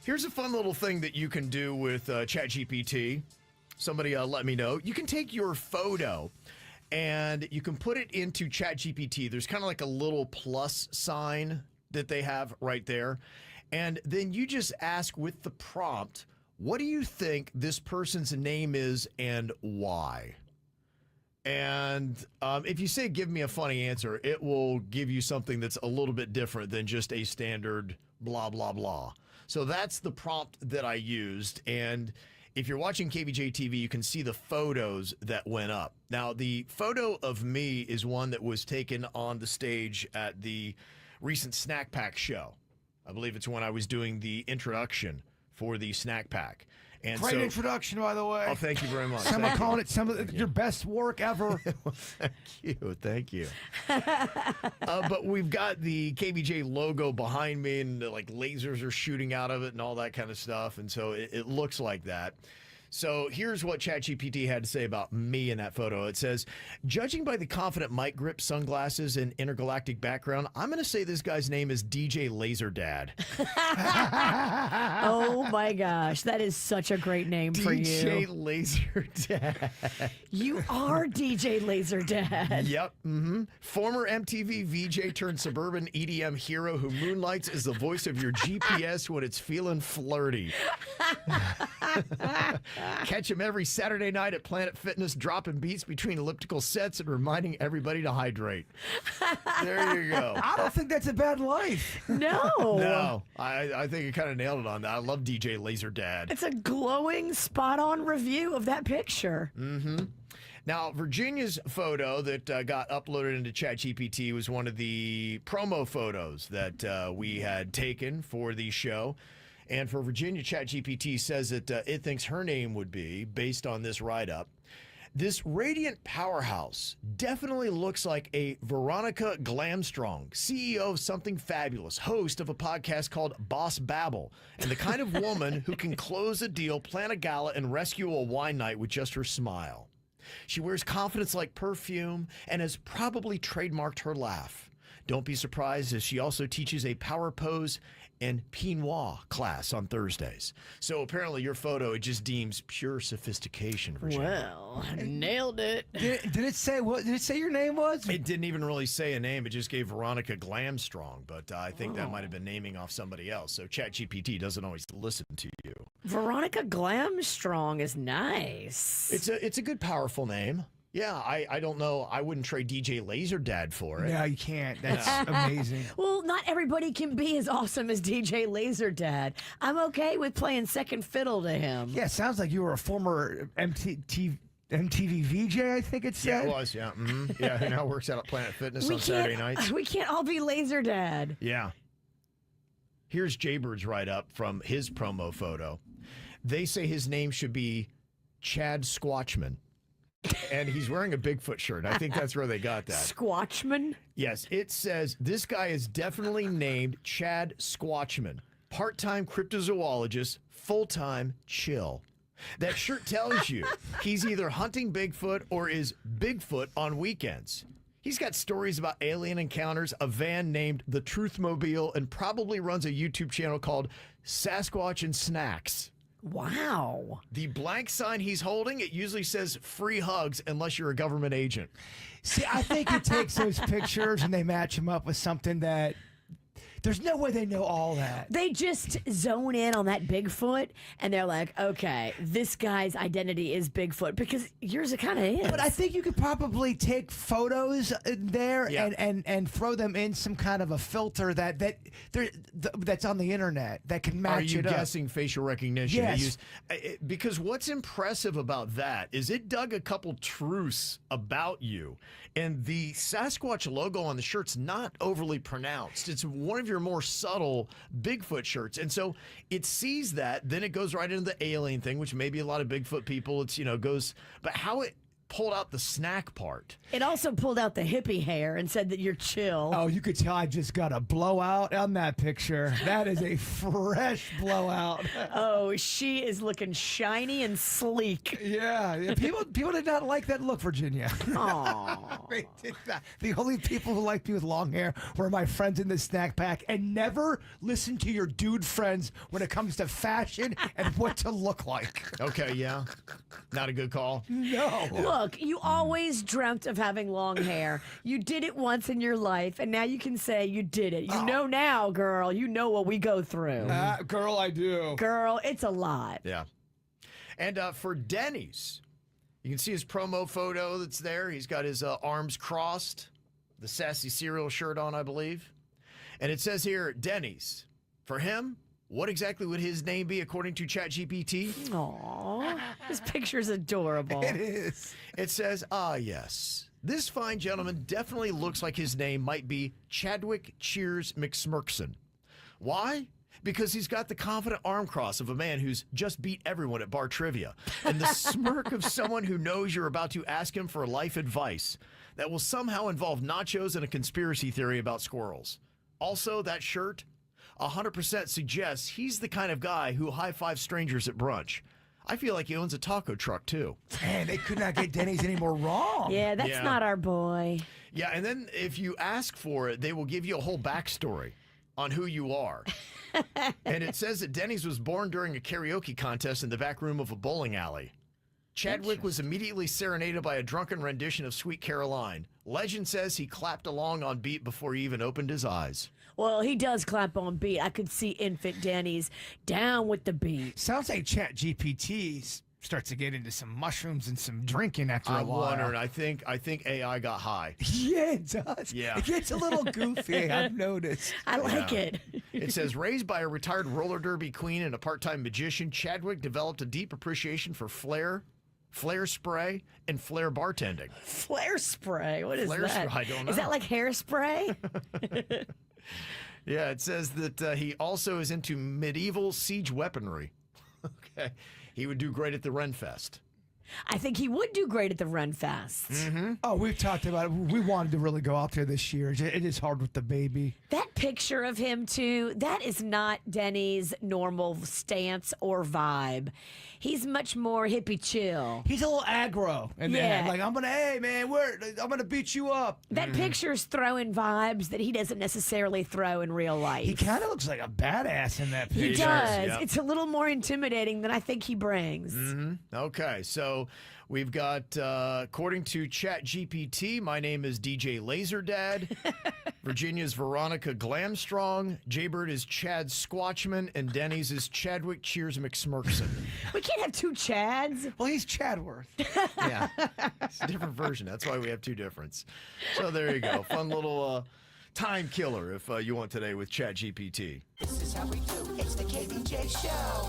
Here's a fun little thing that you can do with Chat GPT. Somebody let me know. You can take your photo and you can put it into Chat GPT. There's kind of like a little plus sign that they have right there. And then you just ask with the prompt, what do you think this person's name is and why? And if you say, give me a funny answer, it will give you something that's a little bit different than just a standard blah, blah, blah. So that's the prompt that I used. And if you're watching KVJ TV, you can see the photos that went up. Now, the photo of me is one that was taken on the stage at the recent Snack Pack show. I believe it's when I was doing the introduction for the Snack Pack. And Great introduction, by the way. Oh, thank you very much. Someone calling it some of your best work ever. Well, thank you. But we've got the KBJ logo behind me, and like lasers are shooting out of it and all that kind of stuff. And so it looks like that. So here's what ChatGPT had to say about me in that photo. It says, judging by the confident mic grip, sunglasses, and intergalactic background, I'm going to say this guy's name is DJ Laserdad. Oh my gosh, that is such a great name for you. DJ Laserdad. You are DJ Laserdad. Yep. Mm-hmm. Former MTV VJ turned suburban EDM hero who moonlights as the voice of your GPS when it's feeling flirty. Catch him every Saturday night at Planet Fitness, dropping beats between elliptical sets and reminding everybody to hydrate. There you go. I don't think that's a bad life. No. No, I think you kind of nailed it on that. I love DJ Laserdad. It's a glowing, spot-on review of that picture. Mm-hmm. Now, Virginia's photo that got uploaded into ChatGPT was one of the promo photos that we had taken for the show. And for Virginia, ChatGPT says that it thinks her name would be, based on this write-up, this radiant powerhouse definitely looks like a Veronica Glamstrong, CEO of Something Fabulous, host of a podcast called Boss Babble, and the kind of woman who can close a deal, plan a gala, and rescue a wine night with just her smile. She wears confidence like perfume and has probably trademarked her laugh. Don't be surprised as she also teaches a power pose and Pinois class on Thursdays. So apparently your photo, it just deems pure sophistication, Virginia. Well, nailed it. Did it say what? Did it say your name was? It didn't even really say a name. It just gave Veronica Glamstrong, but I think that might have been naming off somebody else. So ChatGPT doesn't always listen to you. Veronica Glamstrong is nice. It's a good, powerful name. Yeah, I don't know. I wouldn't trade DJ Laserdad for it. No, you can't. That's amazing. Well, not everybody can be as awesome as DJ Laserdad. I'm okay with playing second fiddle to him. Yeah, sounds like you were a former MTV VJ, I think it said. Yeah, it was, yeah. Mm-hmm. Yeah, who now works out at Planet Fitness on Saturday nights. We can't all be Laserdad. Yeah. Here's Jaybird's write-up from his promo photo. They say his name should be Chad Squatchman. And he's wearing a Bigfoot shirt. I think that's where they got that. Squatchman? Yes, it says, this guy is definitely named Chad Squatchman. Part-time cryptozoologist, full-time chill. That shirt tells you he's either hunting Bigfoot or is Bigfoot on weekends. He's got stories about alien encounters, a van named the Truthmobile, and probably runs a YouTube channel called Sasquatch and Snacks. Wow. The blank sign he's holding, it usually says free hugs unless you're a government agent. See, I think it takes those pictures and they match them up with something that there's no way they know all that. They just zone in on that Bigfoot and they're like, okay, this guy's identity is Bigfoot because yours it kind of is. But I think you could probably take photos there Yeah. and throw them in some kind of a filter that's on the internet that can match Are you it up. guessing facial recognition? Yes. Because what's impressive about that is it dug a couple truths about you. And the Sasquatch logo on the shirt's not overly pronounced. It's one of your more subtle Bigfoot shirts. And so it sees that, then it goes right into the alien thing, which maybe a lot of Bigfoot people, it's, goes, but how it pulled out the snack part. It also pulled out the hippie hair and said that you're chill. Oh, you could tell I just got a blowout on that picture. That is a fresh blowout. Oh, she is looking shiny and sleek. Yeah, people did not like that look, Virginia. Aww. They did not. The only people who liked me with long hair were my friends in the snack pack, and never listen to your dude friends when it comes to fashion and what to look like. Okay, yeah. Not a good call. No. Look, you always dreamt of having long hair. You did it once in your life, and now you can say you did it. You know now, girl. You know what we go through. Girl, I do. Girl, it's a lot. Yeah. And for Denny's, you can see his promo photo that's there. He's got his arms crossed, the Sassy Cereal shirt on, I believe. And it says here, Denny's. For him, what exactly would his name be according to Chat GPT? Aww. This picture's adorable. It is. It says, yes. This fine gentleman definitely looks like his name might be Chadwick Cheers McSmirkson. Why? Because he's got the confident arm cross of a man who's just beat everyone at bar trivia, and the smirk of someone who knows you're about to ask him for life advice that will somehow involve nachos and a conspiracy theory about squirrels. Also, that shirt 100% suggests he's the kind of guy who high-fives strangers at brunch. I feel like he owns a taco truck, too. Man, they could not get Denny's any more wrong. Yeah, that's not our boy. Yeah, and then if you ask for it, they will give you a whole backstory on who you are. And it says that Denny's was born during a karaoke contest in the back room of a bowling alley. Chadwick was immediately serenaded by a drunken rendition of Sweet Caroline. Legend says he clapped along on beat before he even opened his eyes. Well, he does clap on beat. I could see infant Denny's down with the beat. Sounds like Chat GPT starts to get into some mushrooms and some drinking after a I'm while. wondering. I think AI got high. Yeah, it does. Yeah. It gets a little goofy, I've noticed. I like it. It says, raised by a retired roller derby queen and a part-time magician, Chadwick developed a deep appreciation for flair spray, and flair bartending. Flare spray. What is Flare that? spray, I don't Is know. that like hairspray? Yeah, it says that he also is into medieval siege weaponry. Okay. He would do great at the Renfest. I think he would do great at the Run Fest. Oh, we've talked about it. We wanted to really go out there this year. It is hard with the baby. That picture of him, too, that is not Denny's normal stance or vibe. He's much more hippie chill. He's a little aggro. And Yeah. like, I'm going to beat you up. That picture's throwing vibes that he doesn't necessarily throw in real life. He kind of looks like a badass in that picture. He does, does. yeah. It's a little more intimidating than I think he brings. Okay, so we've got, according to Chat GPT, my name is DJ Laserdad. Virginia's Veronica Glamstrong. Jaybird is Chad Squatchman. And Denny's is Chadwick Cheers McSmirkson. We can't have two Chads. Well, he's Chadworth. Yeah, it's a different version. That's why we have two difference. So there you go. Fun little time killer if you want today with Chat GPT. This is how we do. It's the KBJ Show.